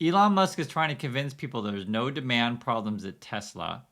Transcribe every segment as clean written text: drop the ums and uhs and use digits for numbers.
Elon Musk is trying to convince people there's no demand problems at Tesla.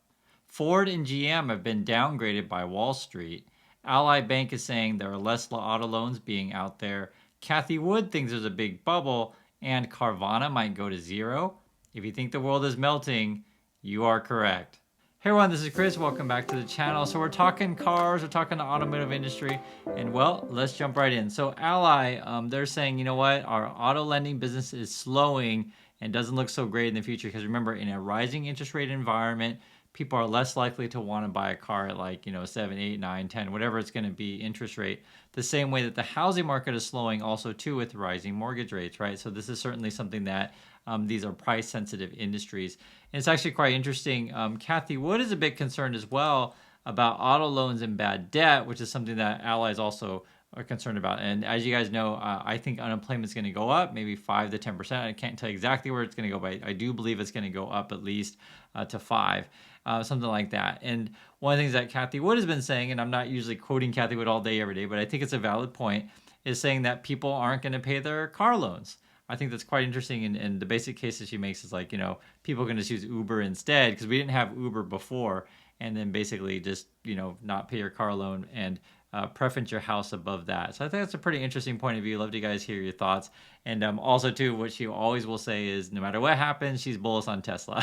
Ford and GM have been downgraded by Wall Street. Ally Bank is saying there are less auto loans being out there. Kathy Wood thinks there's a big bubble, and Carvana might go to zero. If you think the world is melting, you are correct. Hey everyone, this is Chris. Welcome back to the channel. So we're talking cars, we're talking the automotive industry, and well, let's jump right in. So Ally, they're saying, you know what, our auto lending business is slowing and doesn't look so great in the future because remember, in a rising interest rate environment, people are less likely to want to buy a car at like 7, 8, 9, 10, whatever it's going to be interest rate. The same way that the housing market is slowing also too with rising mortgage rates, right? So this is certainly something that these are price sensitive industries. And it's actually quite interesting. Kathy Wood is a bit concerned as well about auto loans and bad debt, which is something that allies also are concerned about. And as you guys know, I think unemployment is going to go up, maybe 5 to 10%. I can't tell you exactly where it's going to go, but I do believe it's going to go up at least to 5, something like that. And one of the things that Kathy Wood has been saying, and I'm not usually quoting Kathy Wood all day, every day, but I think it's a valid point, is saying that people aren't going to pay their car loans. I think that's quite interesting. And the basic case that she makes is like, people are going to just use Uber instead because we didn't have Uber before. And then basically just, not pay your car loan and preference your house above that. So I think that's a pretty interesting point of view. Love to guys hear your thoughts. And also too, what she always will say is no matter what happens, she's bullish on Tesla,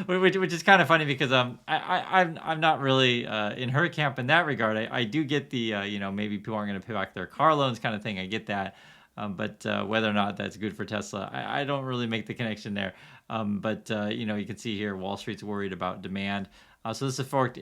which is kind of funny because I'm not really in her camp in that regard. I do get the maybe people aren't going to pay back their car loans kind of thing. I get that. But whether or not that's good for Tesla, I don't really make the connection there. But you can see here Wall Street's worried about demand. So this affect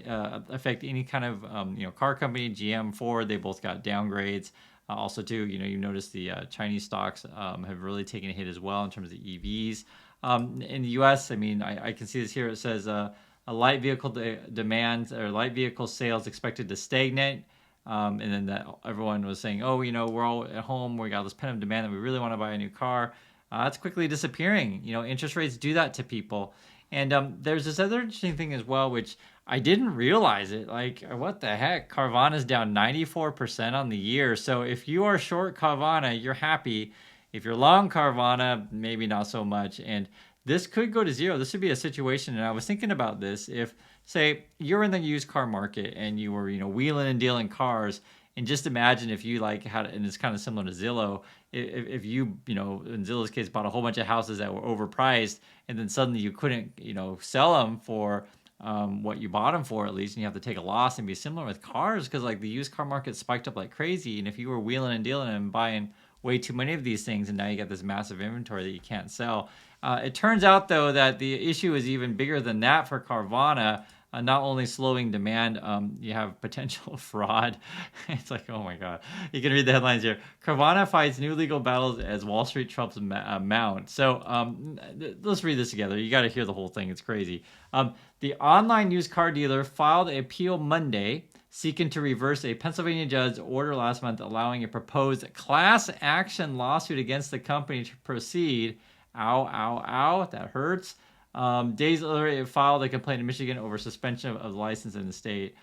any kind of car company, GM, Ford. They both got downgrades. Also, too, you notice the Chinese stocks have really taken a hit as well in terms of EVs. In the U.S., I mean, I can see this here. It says a light vehicle demand or light vehicle sales expected to stagnate. And then that everyone was saying, oh, we're all at home. We got this pent-up demand that we really want to buy a new car. It's quickly disappearing. Interest rates do that to people. And there's this other interesting thing as well, which I didn't realize it. Like, what the heck? Carvana's down 94% on the year. So if you are short Carvana, you're happy. If you're long Carvana, maybe not so much. And this could go to zero. This would be a situation, and I was thinking about this. If, say, you're in the used car market and you were, wheeling and dealing cars, and just imagine if you had, and it's kind of similar to Zillow, if you, in Zillow's case, bought a whole bunch of houses that were overpriced, and then suddenly you couldn't, sell them for what you bought them for at least, and you have to take a loss. And be similar with cars because like the used car market spiked up like crazy, and if you were wheeling and dealing and buying way too many of these things, and now you got this massive inventory that you can't sell. It turns out, though, that the issue is even bigger than that for Carvana. Not only slowing demand, you have potential fraud. It's like, oh my God. You can read the headlines here. Carvana fights new legal battles as Wall Street troubles mount. So let's read this together. You got to hear the whole thing. It's crazy. The online used car dealer filed an appeal Monday seeking to reverse a Pennsylvania judge's order last month allowing a proposed class action lawsuit against the company to proceed. Ow, ow, ow, that hurts. Days later, it filed a complaint in Michigan over suspension of the license in the state.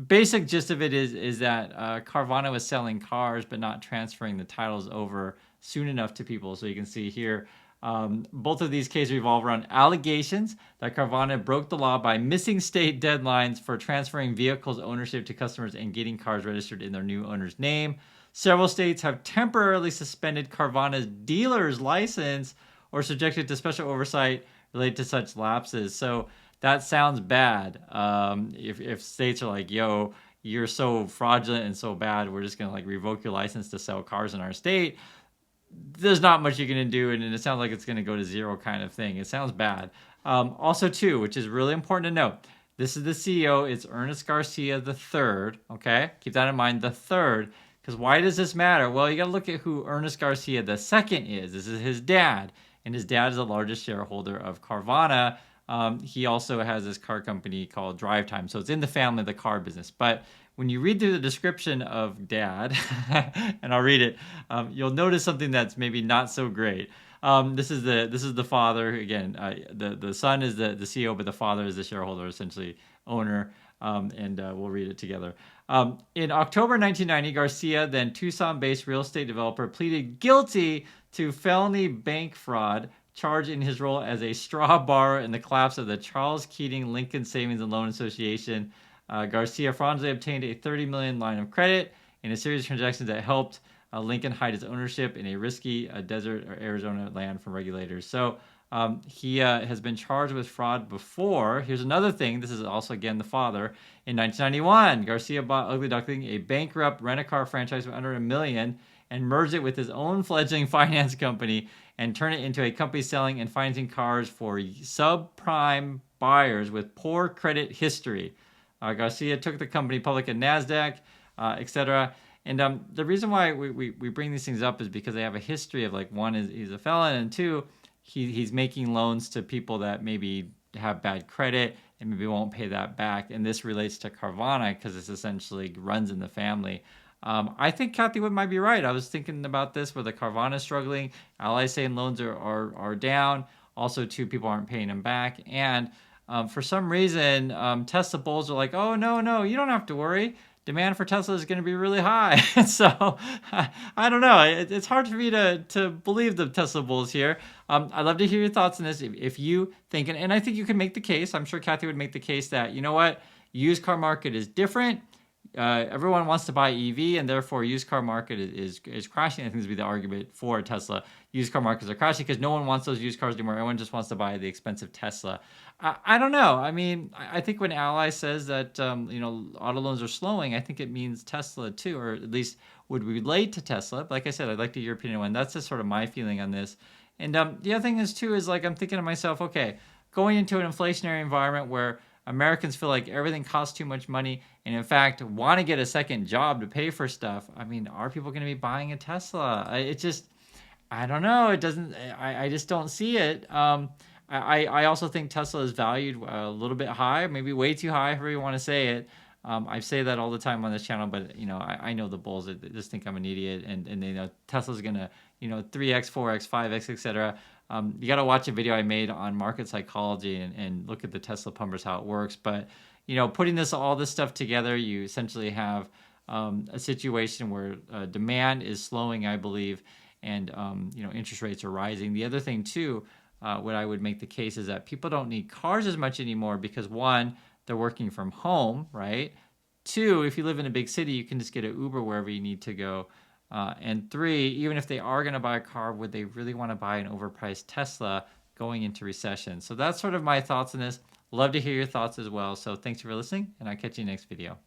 Basic gist of it is that Carvana was selling cars but not transferring the titles over soon enough to people. So you can see here, both of these cases revolve around allegations that Carvana broke the law by missing state deadlines for transferring vehicles ownership to customers and getting cars registered in their new owner's name. Several states have temporarily suspended Carvana's dealer's license or subjected to special oversight related to such lapses. So that sounds bad. If states are like, yo, you're so fraudulent and so bad, we're just going to revoke your license to sell cars in our state. There's not much you're going to do, and it sounds like it's going to go to zero kind of thing. It sounds bad. Also, too, which is really important to note, this is the CEO. It's Ernest Garcia the third. Okay, keep that in mind, the third. Because why does this matter? Well, you got to look at who Ernest Garcia the second is. This is his dad, and his dad is the largest shareholder of Carvana. He also has this car company called Drive Time, so it's in the family of the car business. But when you read through the description of dad, and I'll read it, you'll notice something that's maybe not so great. This is the father again. The son is the CEO, but the father is the shareholder, essentially owner. And we'll read it together. In October 1990, Garcia, then Tucson-based real estate developer, pleaded guilty to felony bank fraud charged in his role as a straw borrower in the collapse of the Charles Keating Lincoln Savings and Loan Association. Garcia fraudulently obtained a $30 million line of credit in a series of transactions that helped Lincoln hide his ownership in a risky desert or Arizona land from regulators. So he has been charged with fraud before. Here's another thing. This is also, again, the father. In 1991, Garcia bought Ugly Duckling, a bankrupt rent-a-car franchise for under $1 million, and merged it with his own fledgling finance company and turned it into a company selling and financing cars for subprime buyers with poor credit history. Garcia took the company public at NASDAQ, etc. And the reason why we bring these things up is because they have a history of, like, one is he's a felon, and two, he's making loans to people that maybe have bad credit and maybe won't pay that back. And this relates to Carvana because this essentially runs in the family. I think Kathy Wood might be right. I was thinking about this where the Carvana is struggling. Ally saying loans are down. Also, too, people aren't paying them back. And for some reason, Tesla bulls are like, oh, no, you don't have to worry. Demand for Tesla is going to be really high. So I don't know. It's hard for me to believe the Tesla bulls here. I'd love to hear your thoughts on this. If you think, and I think you can make the case, I'm sure Kathy would make the case that, you know what, used car market is different. Everyone wants to buy EV, and therefore used car market is crashing. I think this would be the argument for Tesla. Used car markets are crashing because no one wants those used cars anymore. Everyone just wants to buy the expensive Tesla. I don't know. I mean, I think when Ally says that auto loans are slowing, I think it means Tesla too, or at least would relate to Tesla. Like I said, I'd like to hear your opinion on. That's just sort of my feeling on this. And the other thing is too is, like, I'm thinking to myself, okay, going into an inflationary environment where Americans feel like everything costs too much money and, in fact, want to get a second job to pay for stuff. I mean, are people going to be buying a Tesla? I don't know. It doesn't. I just don't see it. I also think Tesla is valued a little bit high, maybe way too high, however you want to say it. I say that all the time on this channel, but I know the bulls that just think I'm an idiot, and they know Tesla's gonna 3x, 4x, 5x, etc. You got to watch a video I made on market psychology and look at the Tesla pumpers, how it works. But putting all this stuff together, you essentially have a situation where demand is slowing, I believe, and interest rates are rising. The other thing too, what I would make the case is that people don't need cars as much anymore because, one, they're working from home, right? Two, if you live in a big city, you can just get an Uber wherever you need to go. And three, even if they are going to buy a car, would they really want to buy an overpriced Tesla going into recession? So that's sort of my thoughts on this. Love to hear your thoughts as well. So thanks for listening, and I'll catch you next video.